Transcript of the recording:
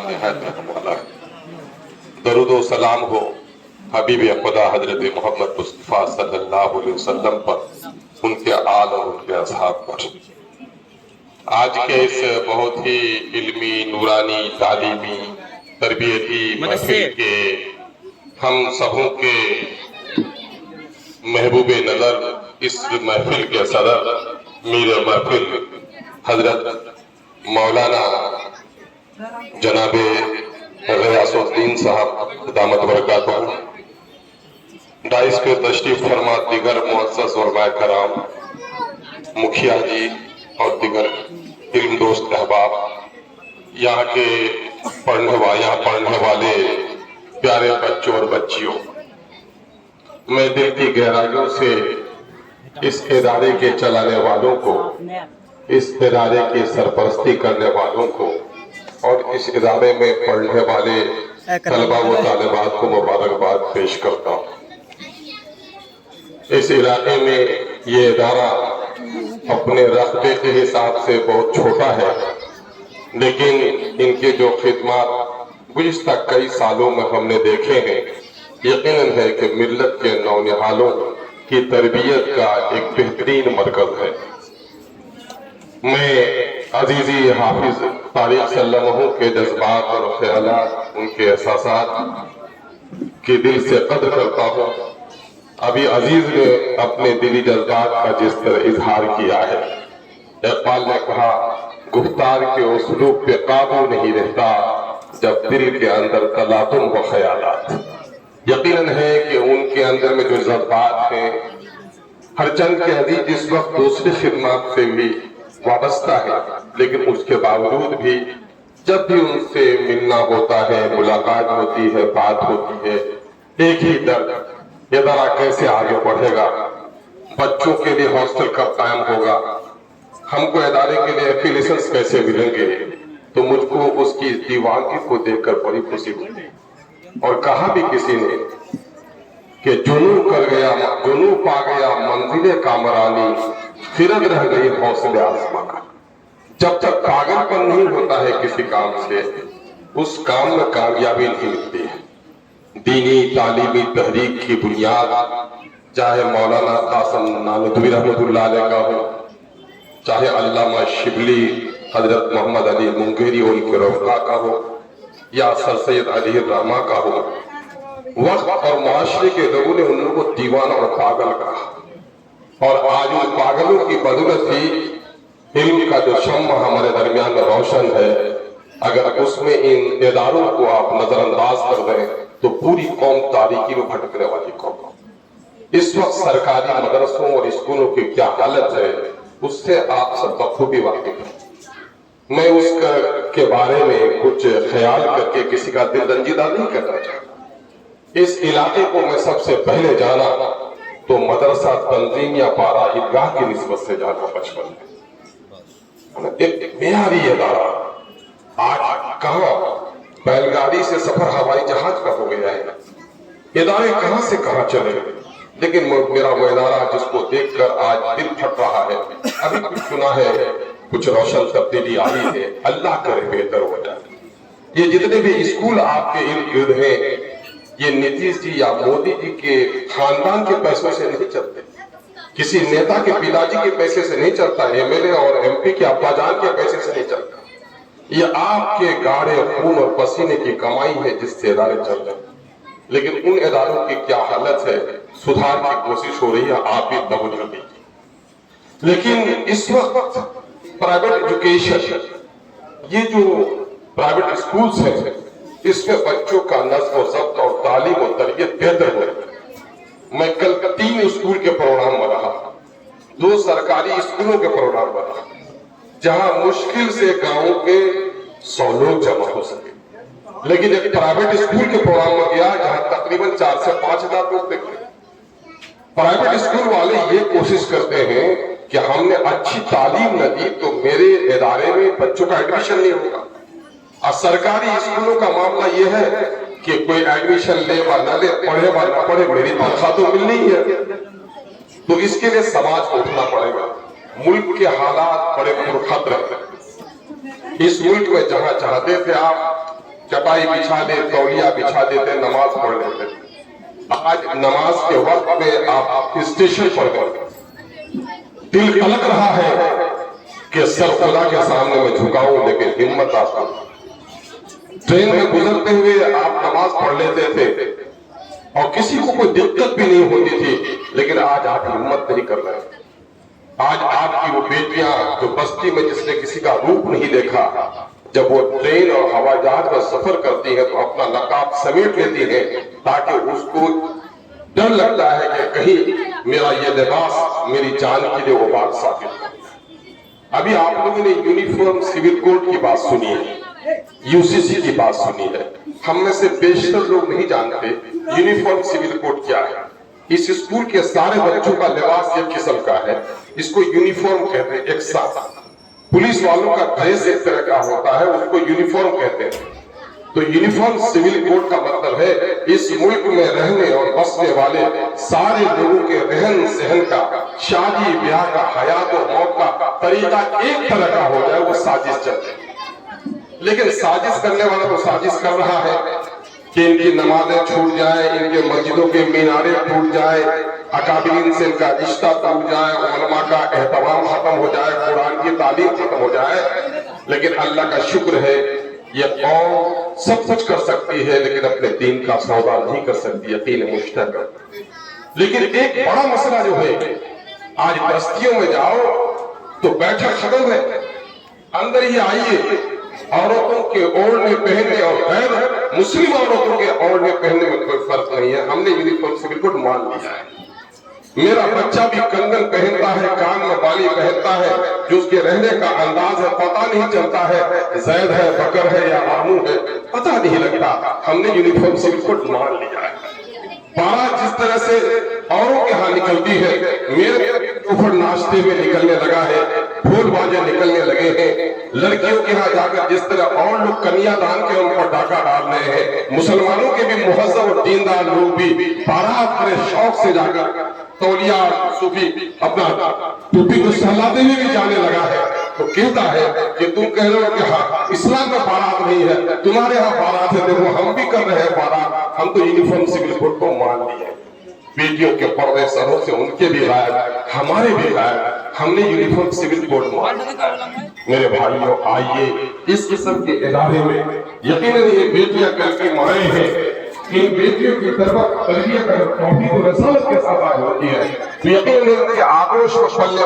कलाम नहायत रहम वाला है। दरूद व सलाम हो हबीब खुदा हजरत मोहम्मद मुस्तफ़ा सल्लल्लाहु अलैहि वसल्लम पर, उनके आल और उनके असहाब पर। आज के इस बहुत ही इल्मी, नूरानी, तालीमी, तरबियती महफिल के हम सबों के महबूब नजर, इस महफिल के सदर मीर महफिल हजरत मौलाना जनाबे गयासुद्दीन साहब दामत बरकातहू, डाइस पे तशरीफ फरमा दिगर मुअज़्ज़ज़ उलमाए कराम, मुखिया जी और दिगर इल्म दोस्त अहबाब, यहाँ के पढ़ने वाले प्यारे बच्चों और बच्चियों, मैं दिल की गहराइयों से इस इदारे के चलाने वालों को, इस इदारे की सरपरस्ती करने वालों को और इस इदारे में पढ़ने वाले तलबा व तालिबात को मुबारकबाद पेश करता हूँ। इस इलाके में ये इदारा अपने रकबे के हिसाब से बहुत छोटा है, लेकिन इनके जो खिदमत गुज़िश्ता कई सालों में हमने देखे हैं, यकीनन है कि मिल्लत के नौनिहालों की तरबियत का एक बेहतरीन मरकज है। मैं अजीजी हाफिज तारिक सल्लल्लाहु के जज्बात और ख्यालात, उनके एहसासात की दिल से कद्र करता हूँ। अभी अजीज ने अपने दिली जज्बात का जिस तरह इजहार किया है, इकबाल ने कहा, गुफ्तार के उसलूब पे काबू नहीं रहता जब दिल के अंदर तलातुम व ख्यालात। यकीनन है कि उनके अंदर में जो जज्बात हैं, हर चंद के अजीज इस वक्त दूसरी खिदमत से भी वाबस्ता है, लेकिन उसके बावजूद भी जब भी उनसे मिलना होता है, मुलाकात होती है, बात होती है, एक ही दर्द, ये इदारा कैसे आगे बढ़ेगा, बच्चों के लिए हॉस्टल कब कायम होगा, हमको इदारे के लिए एफिलिएशंस कैसे मिलेंगे। तो मुझको उसकी दीवानगी को देखकर बड़ी खुशी हुई। और कहा भी किसी ने कि जुनू कर गया, जुनू पा गया मंजिले कामरानी, फिरत रह गई हौसले आसमां का। जब तक पागलपन नहीं होता है किसी काम से, उस काम में कामयाबी नहीं मिलती है। दीनी तालीमी तहरीक की बुनियाद चाहे मौलाना कासिम नानवी रहमतुल्लाह अलैह का हो, चाहे अल्लामा शिबली हजरत मोहम्मद अली मुंगेरी उनके रफ़ा का हो, या सर सैयद अली रामा का हो, वक्त और माशरे के लोगों ने उन लोगों को दीवाना और पागल कहा। और आज उन पागलों की बदौलत ही इल्म का जो शम्मा हमारे दरमियान में रोशन है, अगर उसमें इन इदारों को आप नजरअंदाज कर दें तो पूरी कौम तारीकी में भटकने वाली कौम। इस वक्त सरकारी मदरसों और स्कूलों की क्या हालत है, उससे आप सब बखूबी वाकिफ हैं। मैं उसके बारे में कुछ ख्याल करके किसी का दिल रंजीदा नहीं करना चाहता। इस इलाके को मैं सबसे पहले जाना तो मदरसा तंजीम या पारा ईदगाह की निस्बत से जाना बचपन में। एक मेयारी इदारा आज कहाँ बैलगाड़ी से सफर हवाई जहाज का हो गया है। इदारे कहां से कहां चले, लेकिन मेरा वो इदारा जिसको देखकर आज दिल फट रहा है, अभी कुछ सुना है, कुछ रोशन तब्दीली आई है, अल्लाह करे बेहतर हो जाए। ये जितने भी स्कूल आपके इर्द गिर्द हैं, ये नीतीश जी या मोदी जी के खानदान के पैसों से नहीं चलते, किसी नेता के पिताजी के पैसे से नहीं चलता, एमएलए और एमपी के अब्बाजान के पैसे से नहीं चलता। ये आपके गाढ़े खून और पसीने की कमाई है जिससे इदारे चल रहे हैं। लेकिन उन इदारों की क्या हालत है, सुधार की कोशिश हो रही है, आप भी तवज्जो दीजिए। लेकिन इस वक्त प्राइवेट एजुकेशन, ये जो प्राइवेट स्कूल्स हैं, इसमें बच्चों का नस्ल और ज़ब्त और तालीम और तरबियत बेहतर हो रही है। मैं कल 3 स्कूल के प्रोग्राम में रहा, 2 सरकारी स्कूलों के प्रोग्राम में रहा, जहां मुश्किल से गांव के 100 लोग जमा हो सके। लेकिन एक प्राइवेट स्कूल के प्रोग्राम में गया जहां तकरीबन 4 से 5 हजार लोग देखे। प्राइवेट स्कूल वाले ये कोशिश करते हैं कि हमने अच्छी तालीम न दी तो मेरे इदारे में बच्चों का एडमिशन नहीं होगा। और सरकारी स्कूलों का मामला ये है कि कोई एडमिशन ले व न ले, पढ़े व न पढ़े, मेरी तनख्वाह तो मिलनी ही है। तो इसके लिए समाज को उठना पड़ेगा। मुल्क के हालात बड़े पुरखत रहते हैं। इस मुल्क में जहां चाहते थे आप चटाई बिछा दे, तौलिया बिछा देते, नमाज पढ़ लेते। आज नमाज के वक्त में आप स्टेशन पर गए, दिल तलक रहा है कि सर खुदा के सामने मैं झुकाऊं, लेकिन हिम्मत आपको। ट्रेन में गुजरते हुए आप नमाज पढ़ लेते थे और किसी को कोई दिक्कत भी नहीं होती थी, लेकिन आज आप हिम्मत नहीं कर रहे। आज आपकी वो बेटियां जो बस्ती में जिसने किसी का रूप नहीं देखा, जब वो ट्रेन और हवाई जहाज में सफर करती है तो अपना नकाब समेट लेती है, ताकि उसको डर लगता है कि कहीं मेरा ये लिबास मेरी जान के लिए वो बात साबित हो। अभी आप लोगों ने यूनिफॉर्म सिविल कोड की बात सुनी है, यूसीसी की बात सुनी है। हम में से बेशतर लोग नहीं जानते यूनिफॉर्म सिविल कोड क्या है। इस स्कूल के सारे बच्चों का लिबास एक किस्म का है, इसको यूनिफॉर्म कहते हैं। एक साथ पुलिस वालों का ड्रेस एक तरह का होता है, उसको यूनिफॉर्म कहते हैं। तो यूनिफॉर्म सिविल कोड का मतलब है इस मुल्क में रहने और बसने वाले सारे लोगों के रहन सहन का, शादी ब्याह का, हयात और मौत का तरीका एक तरह का हो जाए, वो साजिश चलती। लेकिन साजिश करने वाला तो साजिश कर रहा है कि इनकी नमाजें छूट जाए, इनके मस्जिदों के मीनारे टूट जाए, अकाबिरीन से इनका रिश्ता टूट जाए, उलमा का एहतराम खत्म हो जाए, कुरान की तालीम खत्म हो जाए। लेकिन अल्लाह का शुक्र है, ये कौम सब कुछ कर सकती है, लेकिन अपने दीन का सौदा नहीं कर सकती। यकीन मुश्तक। लेकिन एक बड़ा मसला जो है, आज बस्तियों में जाओ तो बैठक खत्म है, अंदर ही आइए, औरतों के ओढ़ने पहनने और गैर मुस्लिम औरतों के ओढ़ने पहनने में कोई फर्क नहीं है। हमने यूनिफॉर्म सिविल कोड मान लिया है। मेरा बच्चा भी कंगन पहनता है, कान में बाली पहनता है, जो उसके रहने का अंदाज है पता नहीं चलता है, जैद है, बकर है या आमू है, पता नहीं लगता। हमने यूनिफॉर्म सिविल कोड मान लिया है। बारात जिस तरह से औरों के यहाँ निकलती है, मेरे ऊपर नाश्ते में निकलने लगा है, ढोल बाजे निकलने लगे हैं। लड़कियों के यहाँ जाकर जिस तरह और लोग कन्यादान के उन पर डाका डाल रहे हैं, मुसलमानों के भी मुहज्जब और दीनदार लोग भी बारात बड़े शौक से जाकर तौलिया सूफी अपना टोपी को सहलाते हुए भी जाने लगा है। तो कहता है कि तुम कह रहे हो कि हाँ इस्लाम में बारात नहीं है, तुम्हारे यहाँ बारात है, देखो हम भी कर रहे हैं बारात। हम तो यूनिफॉर्म सिविल कोड को मान लिए। बेटियों के पर्दे सरों से उनके भी गायब, हमारे भी गायब। हमने यूनिफॉर्म सिविल कोड मान लिया। मेरे भाइयों, आइए इस किस्म के इदारे में यकीनन ये बेटियां कल की माएँ हैं, इन बेटियों की तरफ तरबियत और तौहीद और रसूलत के साथ होती है। यकीनन आक्रोश को फलने